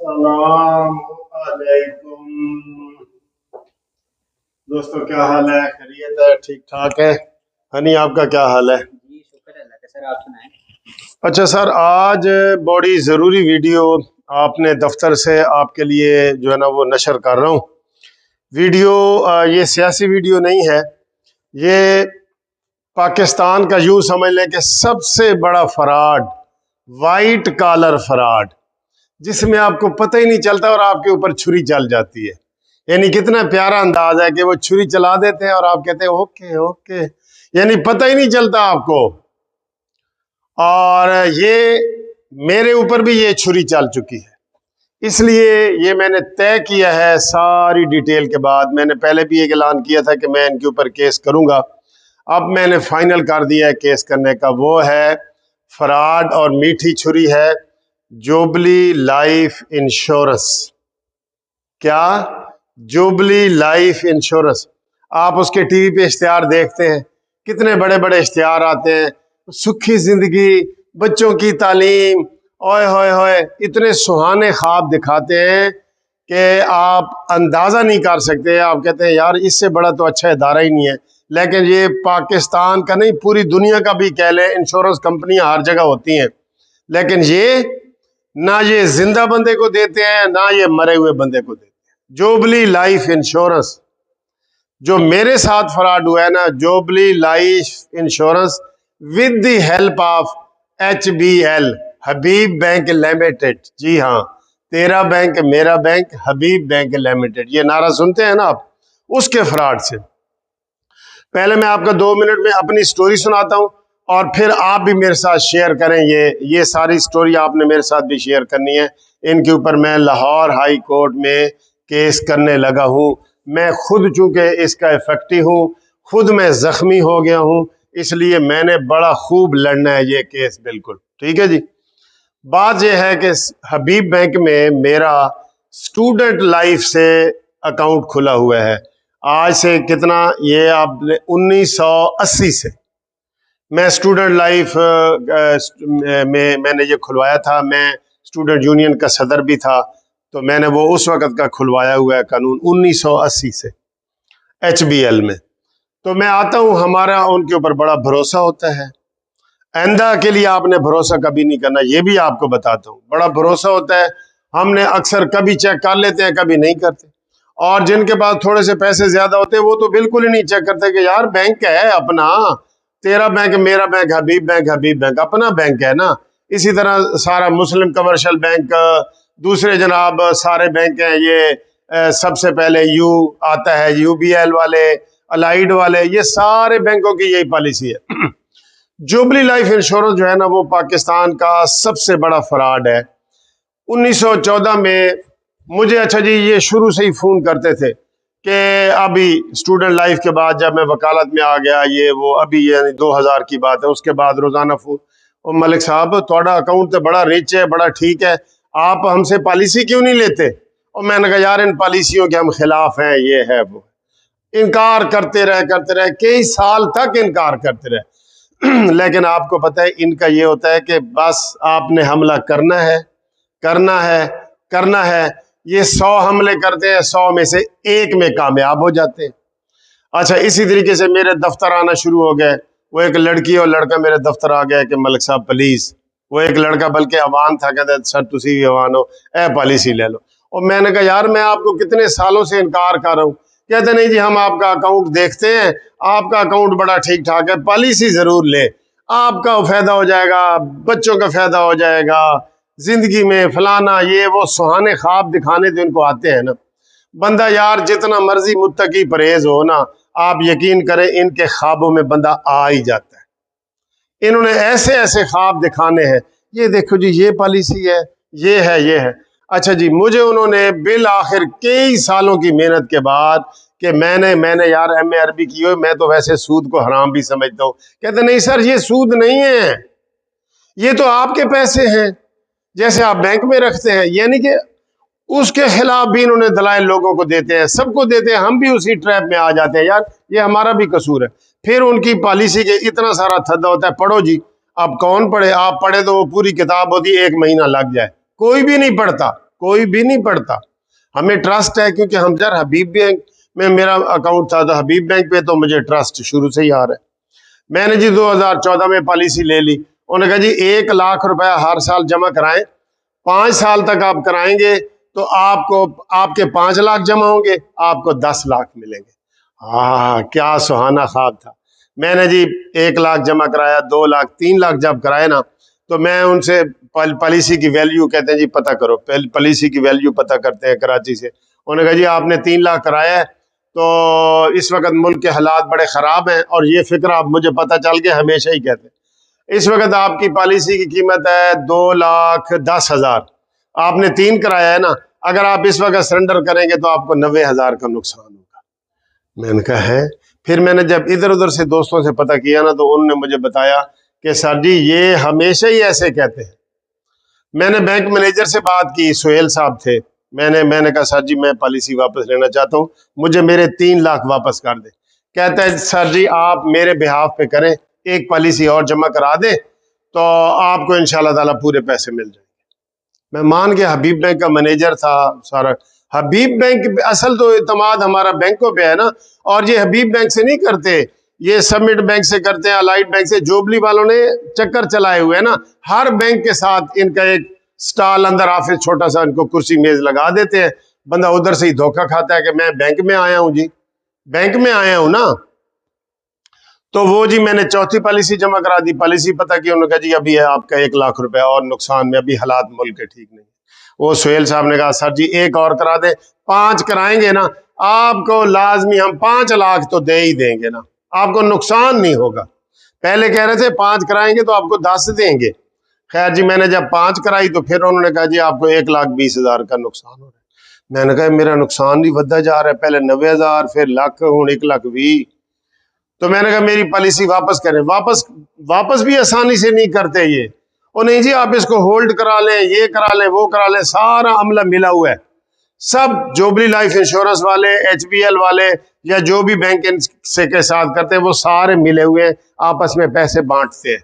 अस्सलाम वालेकुम। दोस्तों, क्या हाल है? खैरियत है? ठीक ठाक है? हनी, आपका क्या हाल है? जी शुक्र है अल्लाह का। सर आप सुनाएं। अच्छा सर, आज बड़ी ज़रूरी वीडियो आपने दफ्तर से आपके लिए जो है ना वो नशर कर रहा हूँ। वीडियो ये सियासी वीडियो नहीं है। ये पाकिस्तान का यूँ समझ लें कि सबसे बड़ा फ्रॉड, वाइट कॉलर फ्रॉड, जिसमें आपको पता ही नहीं चलता और आपके ऊपर छुरी चल जाती है। यानी कितना प्यारा अंदाज है कि वो छुरी चला देते हैं और आप कहते हैं ओके ओके, यानी पता ही नहीं चलता आपको। और ये मेरे ऊपर भी ये छुरी चल चुकी है, इसलिए ये मैंने तय किया है सारी डिटेल के बाद। मैंने पहले भी एक ऐलान किया था कि मैं इनके ऊपर केस करूंगा। अब मैंने फाइनल कर दिया है केस करने का। वो है फ्रॉड और मीठी छुरी है जुबली लाइफ इंश्योरेंस। क्या? Jubilee life insurance. आप उसके टीवी पे इश्तिहार देखते हैं, कितने बड़े बड़े इश्तिहार आते हैं, सुखी जिंदगी, बच्चों की तालीम, ओए होए होए, इतने सुहाने ख्वाब दिखाते हैं कि आप अंदाज़ा नहीं कर सकते। आप कहते हैं यार इससे बड़ा तो अच्छा इदारा ही नहीं है। लेकिन ये पाकिस्तान का नहीं, पूरी दुनिया का भी कह लें, इंश्योरेंस कंपनियां हर जगह होती हैं, लेकिन ये ना ये जिंदा बंदे को देते हैं ना ये मरे हुए बंदे को देते हैं। जुबली लाइफ इंश्योरेंस जो मेरे साथ फ्रॉड हुआ है ना, Jubilee life insurance with the help of HBL, Habib bank limited. जी हाँ, तेरा बैंक मेरा बैंक, हबीब बैंक लिमिटेड, ये नारा सुनते हैं ना आप, उसके फ्रॉड से। पहले मैं आपको 2 मिनट में अपनी स्टोरी सुनाता हूं और फिर आप भी मेरे साथ शेयर करें। ये सारी स्टोरी आपने मेरे साथ भी शेयर करनी है। इनके ऊपर मैं लाहौर हाई कोर्ट में केस करने लगा हूं। मैं खुद चूंकि इसका इफेक्टी हूं, खुद मैं जख्मी हो गया हूं, इसलिए मैंने बड़ा खूब लड़ना है ये केस। बिल्कुल ठीक है जी। बात यह है कि हबीब बैंक में मेरा स्टूडेंट लाइफ से अकाउंट खुला हुआ है। आज से कितना, ये आपने 1980 से मैं स्टूडेंट लाइफ में मैंने ये खुलवाया था। मैं स्टूडेंट यूनियन का सदर भी था, तो मैंने वो उस वक़्त का खुलवाया हुआ है कानून 1980 से HBL में। तो मैं आता हूँ, हमारा उनके ऊपर बड़ा भरोसा होता है। आइंदा के लिए आपने भरोसा कभी नहीं करना, ये भी आपको बताता हूँ। बड़ा भरोसा होता है, हमने अक्सर कभी चेक कर लेते हैं, कभी नहीं करते। और जिनके पास थोड़े से पैसे ज्यादा होते हैं वो तो बिल्कुल ही नहीं चेक करते कि यार बैंक है अपना, तेरा बैंक मेरा बैंक, हबीब बैंक अपना बैंक है ना। इसी तरह सारा मुस्लिम कमर्शियल बैंक, दूसरे जनाब सारे बैंक हैं। ये सबसे पहले यू आता है, UBL वाले, अलाइड वाले, ये सारे बैंकों की यही पॉलिसी है। जुबली लाइफ इंश्योरेंस जो है ना, वो पाकिस्तान का सबसे बड़ा फ्रॉड है। 1914 में मुझे, अच्छा जी, ये शुरू से ही फ़ोन करते थे कि अभी स्टूडेंट लाइफ के बाद जब मैं वकालत में आ गया, ये वो, अभी यानी 2000 की बात है, उसके बाद रोज़ाना फ़ोन, और मलिक साहब थोड़ा अकाउंट तो बड़ा रिच है, बड़ा ठीक है, आप हमसे पॉलिसी क्यों नहीं लेते? और मैंने कहा यार इन पॉलिसियों के हम खिलाफ हैं, ये है वो। इनकार करते रहे कई साल तक इनकार करते रहे। लेकिन आपको पता है इनका ये होता है कि बस आपने हमला करना है, करना है, करना है। ये 100 हमले करते हैं, 100 में से 1 में कामयाब हो जाते हैं। अच्छा, इसी तरीके से मेरे दफ्तर आना शुरू हो गए। वो एक लड़की और लड़का मेरे दफ्तर आ गया कि मलिक साहब प्लीज, वो एक लड़का बल्कि अवान था, कहते सर तुसी भी अवान हो, ए पॉलिसी ले लो। और मैंने कहा यार मैं आपको कितने सालों से इनकार कर रहा हूँ। कहते नहीं जी हम आपका अकाउंट देखते हैं, आपका अकाउंट बड़ा ठीक ठाक है, पॉलिसी जरूर ले, आपका फायदा हो जाएगा, बच्चों का फायदा हो जाएगा, जिंदगी में फलाना ये वो, सुहाने ख्वाब दिखाने तो इनको आते हैं ना। बंदा यार जितना मर्जी मुत्तकी परहेज हो ना, आप यकीन करें इनके ख्वाबों में बंदा आ ही जाता है। इन्होंने ऐसे ऐसे ख्वाब दिखाने हैं, ये देखो जी ये पॉलिसी है, ये है, ये है। अच्छा जी, मुझे उन्होंने बिल आखिर कई सालों की मेहनत के बाद कि मैंने यार MA अरबी की हुई, मैं तो वैसे सूद को हराम भी समझता हूँ। कहते नहीं सर ये सूद नहीं है, ये तो आपके पैसे हैं जैसे आप बैंक में रखते हैं। यानी कि उसके खिलाफ भी इन्होंने दलाइल लोगों को देते हैं, सबको देते हैं, हम भी उसी ट्रैप में आ जाते हैं। यार ये हमारा भी कसूर है। फिर उनकी पॉलिसी के इतना सारा थद्दा होता है, पढ़ो जी। अब कौन पढ़े? आप पढ़े तो वो पूरी किताब होती है, 1 महीना लग जाए, कोई भी नहीं पढ़ता, कोई भी नहीं पढ़ता। हमें ट्रस्ट है क्योंकि हम यार हबीब बैंक में मेरा अकाउंट था, तो हबीब बैंक पे तो मुझे ट्रस्ट शुरू से ही आ रहा है। मैंने जी 2014 में पॉलिसी ले ली। उन्होंने कहा जी 1 लाख रुपया हर साल जमा कराएं, 5 साल तक आप कराएंगे तो आपको आपके 5 लाख जमा होंगे, आपको 10 लाख मिलेंगे। हाँ, क्या सुहाना ख्वाब था। मैंने जी 1 लाख जमा कराया, 2 लाख, 3 लाख जब कराए ना, तो मैं उनसे पॉलिसी की वैल्यू, कहते हैं जी पता करो, पॉलिसी की वैल्यू पता करते हैं कराची से। उन्होंने कहा जी आपने 3 लाख कराया है, तो इस वक्त मुल्क के हालात बड़े ख़राब हैं, और ये फिक्र आप मुझे पता चल के हमेशा ही कहते हैं। इस वक्त आपकी पॉलिसी की कीमत है 2,10,000, आपने 3 कराया है ना, अगर आप इस वक्त सरेंडर करेंगे तो आपको 90,000 का नुकसान होगा। मैंने कहा है। फिर मैंने जब इधर उधर से दोस्तों से पता किया ना, तो उन्होंने मुझे बताया कि सर जी ये हमेशा ही ऐसे कहते हैं। मैंने बैंक मैनेजर से बात की, सुहेल साहब थे। मैंने कहा सर जी मैं पॉलिसी वापस लेना चाहता हूँ, मुझे मेरे 3 लाख वापस कर दे। कहता है सर जी आप मेरे बिहाफ पे करें, एक पॉलिसी और जमा करा दे तो आपको इंशाल्लाह ताला पूरे पैसे मिल जाएंगे। मैं मान गया, हबीब बैंक का मैनेजर था सारा। हबीब बैंक असल तो इतमाद हमारा बैंकों पे है ना, और ये हबीब बैंक से नहीं करते, ये सबमिट बैंक से करते हैं, अलाइट बैंक से। जोबली वालों ने चक्कर चलाए हुए हैं ना, हर बैंक के साथ इनका एक स्टॉल अंदर ऑफिस छोटा सा, इनको कुर्सी मेज लगा देते हैं। बंदा उधर से ही धोखा खाता है कि मैं बैंक में आया हूं जी, बैंक में आया हूं ना। तो वो जी मैंने चौथी पॉलिसी जमा करा दी। पॉलिसी पता की, उन्होंने कहा जी अभी है आपका 1 लाख रुपया और नुकसान में, अभी हालात मुल्क के ठीक नहीं। वो सुहेल साहब ने कहा सर जी एक और करा दे, 5 कराएंगे ना आपको लाजमी हम 5 लाख तो दे ही देंगे ना, आपको नुकसान नहीं होगा। पहले कह रहे थे 5 कराएंगे तो आपको 10 देंगे। खैर जी मैंने जब 5 कराई तो फिर उन्होंने कहा जी आपको 1,20,000 का नुकसान हो रहा है। मैंने कहा मेरा नुकसान भी बढ़ता जा रहा है, पहले 90,000 फिर लाख, हूं 1,20,000। तो मैंने कहा मेरी पॉलिसी वापस करें। वापस भी आसानी से नहीं करते ये। और नहीं जी आप इसको होल्ड करा लें, ये करा लें, वो करा लें, सारा अमला मिला हुआ है। सब जोबली लाइफ इंश्योरेंस वाले, HBL वाले, या जो भी बैंक से के साथ करते हैं, वो सारे मिले हुए हैं, आपस में पैसे बांटते हैं।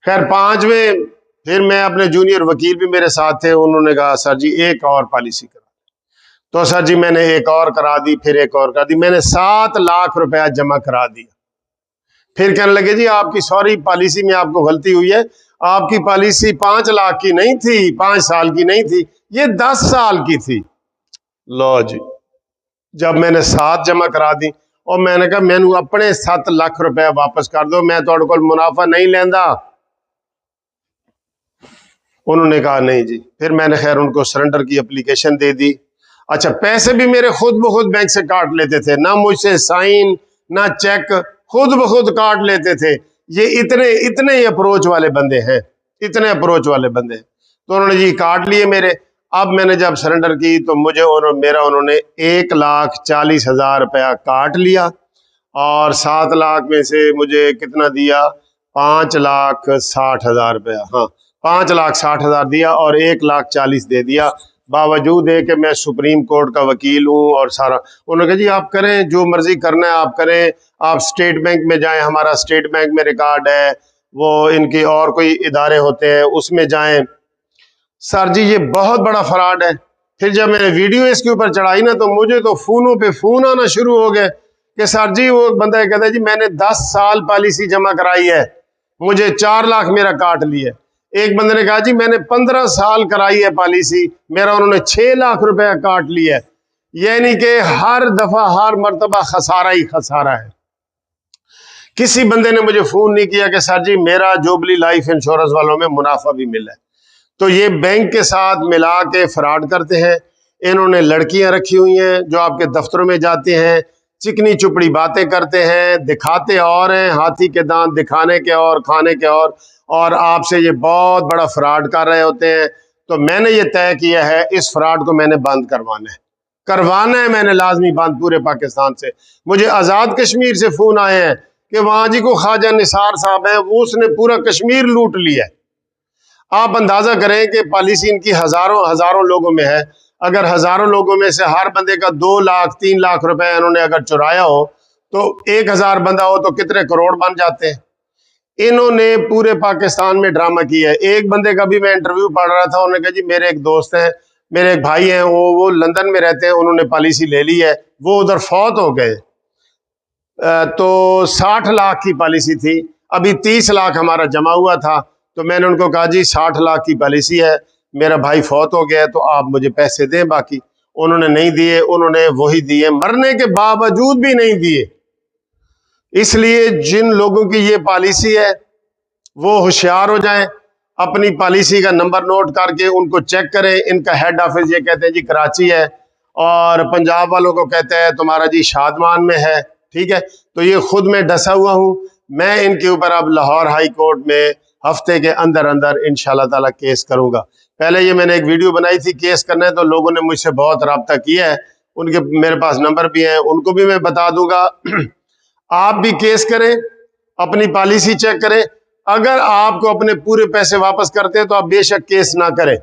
खैर 5वें फिर मैं, अपने जूनियर वकील भी मेरे साथ थे, उन्होंने कहा सर जी एक और पॉलिसी करा। तो सर जी मैंने एक और करा दी, फिर एक और करा दी, मैंने 7 लाख रुपया जमा करा दिया। फिर कहने लगे जी आपकी सॉरी पॉलिसी में आपको गलती हुई है, आपकी पॉलिसी 5 लाख की नहीं थी, 5 साल की नहीं थी, ये 10 साल की थी। लो जी, जब मैंने 7 जमा करा दी, और मैंने कहा मैंने अपने 7 लाख रुपया वापस कर दो, मैं तो कोई मुनाफा नहीं लेंदा। उन्होंने कहा नहीं जी। फिर मैंने खैर उनको सरेंडर की एप्लीकेशन दे दी। अच्छा, पैसे भी मेरे खुद ब खुद बैंक से काट लेते थे, ना मुझसे साइन ना चेक, खुद ब खुद काट लेते थे। ये इतने इतने ही अप्रोच वाले बंदे हैं, इतने अप्रोच वाले बंदे हैं। तो उन्होंने जी काट लिए मेरे। अब मैंने जब सरेंडर की तो मुझे उन्होंने 1,40,000 रुपया काट लिया, और 7 लाख में से मुझे कितना दिया, 5,60,000 रुपया। हाँ, 5,60,000 दिया और 1,40,000 दे दिया, बावजूद है कि मैं सुप्रीम कोर्ट का वकील हूँ और सारा। उन्होंने कहा जी आप करें, जो मर्जी करना है आप करें, आप स्टेट बैंक में जाएं, हमारा स्टेट बैंक में रिकॉर्ड है, वो इनके और कोई इदारे होते हैं उसमें जाएं। सर जी ये बहुत बड़ा फ्रॉड है। फिर जब मैंने वीडियो इसके ऊपर चढ़ाई ना, तो मुझे तो फोनों पे फोन आना शुरू हो गए कि सर जी, वो बंदा कहता है जी मैंने 10 साल पॉलिसी जमा कराई है, मुझे 4 लाख मेरा काट लिया। एक बंदे ने कहा जी मैंने 15 साल कराई है पॉलिसी, मेरा उन्होंने 6 लाख रुपया काट लिया। यानी कि हर दफा हर मर्तबा खसारा ही खसारा है। किसी बंदे ने मुझे फोन नहीं किया कि सर जी मेरा जोबली लाइफ इंश्योरेंस वालों में मुनाफा भी मिला है। तो ये बैंक के साथ मिला के फ्रॉड करते हैं। इन्होंने लड़कियां रखी हुई हैं जो आपके दफ्तरों में जाते हैं, चिकनी चुपड़ी बातें करते हैं, दिखाते और हैं, हाथी के दांत दिखाने के और खाने के और आपसे ये बहुत बड़ा फ्रॉड कर रहे होते हैं। तो मैंने ये तय किया है इस फ्रॉड को मैंने बंद करवाना है मैंने लाजमी बंद पूरे पाकिस्तान से। मुझे आज़ाद कश्मीर से फ़ोन आए हैं कि वहाँ जी को ख्वाजा निसार साहब हैं, वो उसने पूरा कश्मीर लूट लिया है। आप अंदाज़ा करें कि पॉलिसी इनकी हज़ारों लोगों में है। अगर हज़ारों लोगों में से हर बंदे का 2 लाख 3 लाख रुपए इन्होंने अगर चुराया हो, तो 1,000 बंदा हो तो कितने करोड़ बन जाते हैं। इन्होंने पूरे पाकिस्तान में ड्रामा किया है। एक बंदे का भी मैं इंटरव्यू पढ़ रहा था, उन्होंने कहा जी मेरे एक दोस्त हैं, मेरे एक भाई हैं, वो लंदन में रहते हैं, उन्होंने पॉलिसी ले ली है, वो उधर फौत हो गए। तो 60 लाख की पॉलिसी थी, अभी 30 लाख हमारा जमा हुआ था। तो मैंने उनको कहा जी 60 लाख की पॉलिसी है, मेरा भाई फौत हो गया है, तो आप मुझे पैसे दें। बाकी उन्होंने नहीं दिए, उन्होंने वही दिए, मरने के बावजूद भी नहीं दिए। इसलिए जिन लोगों की ये पॉलिसी है वो होशियार हो जाएं, अपनी पॉलिसी का नंबर नोट करके उनको चेक करें। इनका हेड ऑफिस ये कहते हैं जी कराची है, और पंजाब वालों को कहते हैं तुम्हारा जी शादमान में है, ठीक है। तो ये खुद में डसा हुआ हूं, मैं इनके ऊपर अब लाहौर हाई कोर्ट में हफ्ते के अंदर अंदर इंशाल्लाह ताला केस करूंगा। पहले ये मैंने एक वीडियो बनाई थी केस करना है, तो लोगों ने मुझसे बहुत रब्ता किया है, उनके मेरे पास नंबर भी हैं, उनको भी मैं बता दूंगा। आप भी केस करें, अपनी पॉलिसी चेक करें। अगर आपको अपने पूरे पैसे वापस करते हैं तो आप बेशक केस ना करें,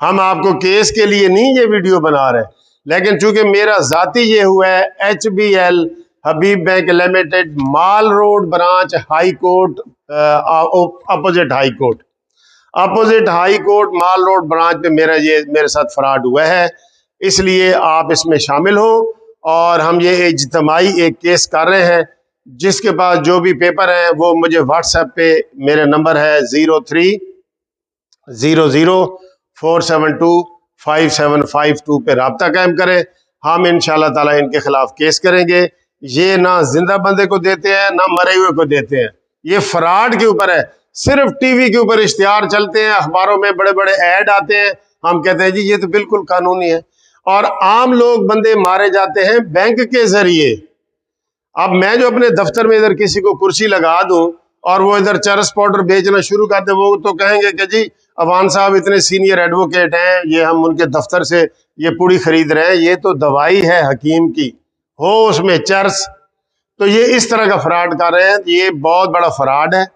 हम आपको केस के लिए नहीं ये वीडियो बना रहे। लेकिन चूंकि मेरा जाती ये हुआ है, HBL Habib bank limited, mall road branch, high court, opposite high court mall road branch पे मेरे साथ फ्रॉड हुआ है, इसलिए आप इसमें शामिल हो। और हम ये इज्तिमाई एक केस कर रहे हैं। जिसके पास जो भी पेपर है वो मुझे व्हाट्सएप पे, मेरा नंबर है 030047257552 पे रब्ता कायम करें। हम इंशाल्लाह ताला इनके खिलाफ केस करेंगे। ये ना जिंदा बंदे को देते हैं ना मरे हुए को देते हैं, ये फ्रॉड के ऊपर है। सिर्फ टीवी के ऊपर इश्तिहार चलते हैं, अखबारों में बड़े बड़े ऐड आते हैं, हम कहते हैं जी ये तो बिल्कुल कानूनी है, और आम लोग बंदे मारे जाते हैं बैंक के जरिए। अब मैं जो अपने दफ्तर में इधर किसी को कुर्सी लगा दूं और वो इधर चरस पाउडर बेचना शुरू कर दे, वो तो कहेंगे कि जी अवान साहब इतने सीनियर एडवोकेट हैं, ये हम उनके दफ्तर से ये पुड़ी खरीद रहे हैं, ये तो दवाई है हकीम की, हो उसमें चरस। तो ये इस तरह का फ्रॉड कर रहे हैं, ये बहुत बड़ा फ्रॉड है।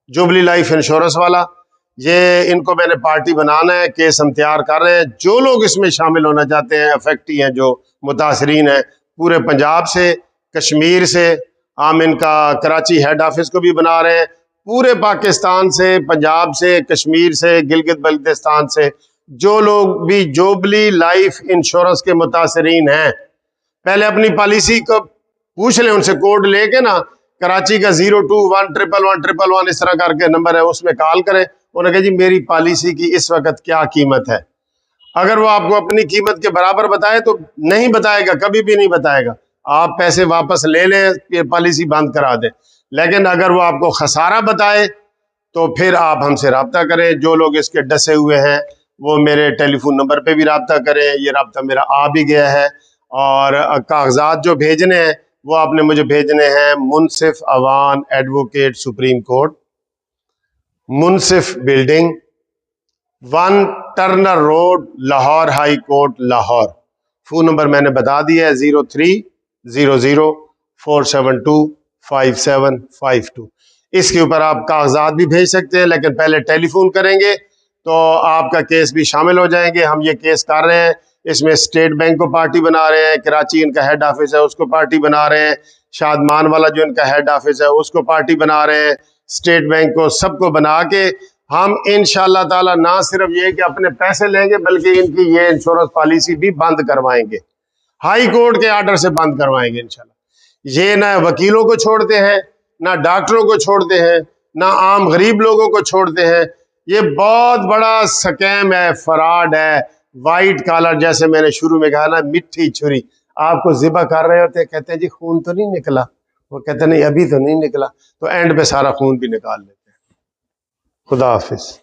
जुबली लाइफ इंश्योरेंस वाला, ये इनको मैंने पार्टी बनाना है, केस हम तैयार कर रहे हैं। जो लोग इसमें शामिल होना चाहते हैं, अफेक्टी हैं, जो मुतासरीन हैं पूरे पंजाब से, कश्मीर से, हम इनका कराची हेड ऑफिस को भी बना रहे हैं, पूरे पाकिस्तान से, पंजाब से, कश्मीर से, गिलगित बल्तिस्तान से, जो लोग भी जुबली लाइफ इंश्योरेंस के मुतासरीन हैं, पहले अपनी पॉलिसी को पूछ लें उनसे, कोड लेके ना, कराची का 02111111 इस तरह करके नंबर है, उसमें कॉल करें। उन्होंने कहा जी मेरी पॉलिसी की इस वक्त क्या कीमत है। अगर वो आपको अपनी कीमत के बराबर बताए तो नहीं बताएगा, कभी भी नहीं बताएगा, आप पैसे वापस ले लें, ये पॉलिसी बंद करा दें। लेकिन अगर वो आपको खसारा बताए तो फिर आप हमसे रब्ता करें। जो लोग इसके डसे हुए हैं वो मेरे टेलीफोन नंबर पे भी रब्ता करें, ये रब्ता मेरा आ भी गया है। और कागजात जो भेजने हैं वो आपने मुझे भेजने हैं, Munsif Awan advocate supreme court, Munsif building, 1 Turner road, Lahore high court, Lahore. Phone number मैंने बता दिया है 030047257552। इसके ऊपर आप कागजात भी भेज सकते हैं, लेकिन पहले टेलीफोन करेंगे तो आपका केस भी शामिल हो जाएंगे। हम ये केस कर रहे हैं, इसमें स्टेट बैंक को पार्टी बना रहे हैं, कराची इनका हेड ऑफिस है उसको पार्टी बना रहे हैं, शादमान वाला जो इनका हेड ऑफिस है उसको पार्टी बना रहे हैं, स्टेट बैंक को, सबको बना के हम इंशाल्लाह ताला ना सिर्फ ये कि अपने पैसे लेंगे बल्कि इनकी ये इंश्योरेंस पॉलिसी भी बंद करवाएंगे, हाई कोर्ट के ऑर्डर से बंद करवाएंगे इंशाल्लाह। ये ना वकीलों को छोड़ते हैं, ना डॉक्टरों को छोड़ते हैं, ना आम गरीब लोगों को छोड़ते हैं। ये बहुत बड़ा स्कैम है, फ्रॉड है, वाइट कॉलर, जैसे मैंने शुरू में कहा ना, मिट्टी छुरी। आपको ज़िबा कर रहे होते हैं, कहते हैं जी खून तो नहीं निकला, वो कहते नहीं अभी तो नहीं निकला, तो एंड पे सारा खून भी निकाल लेते हैं। खुदा हाफिज।